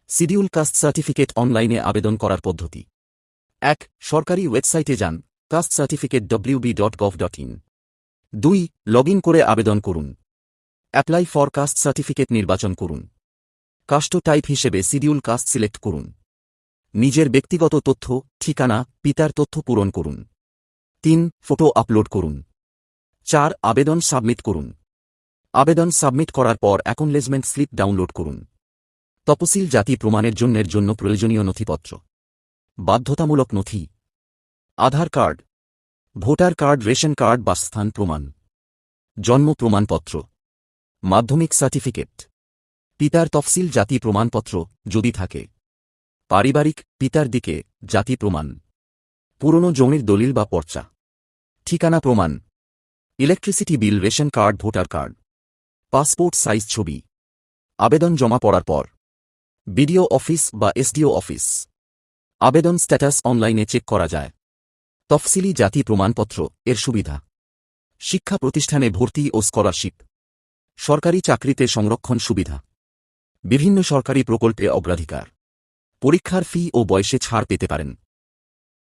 Schedule caste certificate অনলাইনে আবেদন করার পদ্ধতি। ১. সরকারি ওয়েবসাইটে যান castcertificate.wb.gov.in। ২. লগইন করে আবেদন করুন। অ্যাপ্লাই ফর কাস্ট সার্টিফিকেট নির্বাচন করুন। কাস্ট টাইপ হিসেবে শিডিউল কাস্ট সিলেক্ট করুন। নিজের ব্যক্তিগত তথ্য, ঠিকানা, পিতার তথ্য পূরণ করুন। ৩. ফটো আপলোড করুন। ৪. আবেদন সাবমিট করুন। আবেদন সাবমিট করার পর অ্যাকনলেজমেন্ট স্লিপ ডাউনলোড করুন। তপশিল জাতি প্রমাণের জন্য প্রয়োজনীয় নথিপত্র। বাধ্যতামূলক নথি: Aadhaar card, voter card, ration card, বাসস্থান প্রমাণ, জন্ম প্রমাণপত্র, মাধ্যমিক সার্টিফিকেট, পিতার তফসিল জাতি প্রমাণপত্র যদি থাকে, পারিবারিক পিতার দিকে জাতি প্রমাণ, পুরনো জমির দলিল বা পর্চা, ঠিকানা প্রমাণ, electricity bill, ration card, voter card, passport size ছবি। আবেদন জমা পড়ার পর বিডিও অফিস বা এসডিও অফিস আবেদন স্ট্যাটাস অনলাইনে চেক করা যায়। তফসিলি জাতি প্রমাণপত্র এর সুবিধা: শিক্ষা প্রতিষ্ঠানে ভর্তি ও স্কলারশিপ, সরকারি চাকরিতে সংরক্ষণ সুবিধা, বিভিন্ন সরকারি প্রকল্পে অগ্রাধিকার, পরীক্ষার ফি ও বয়সে ছাড় পেতে পারেন।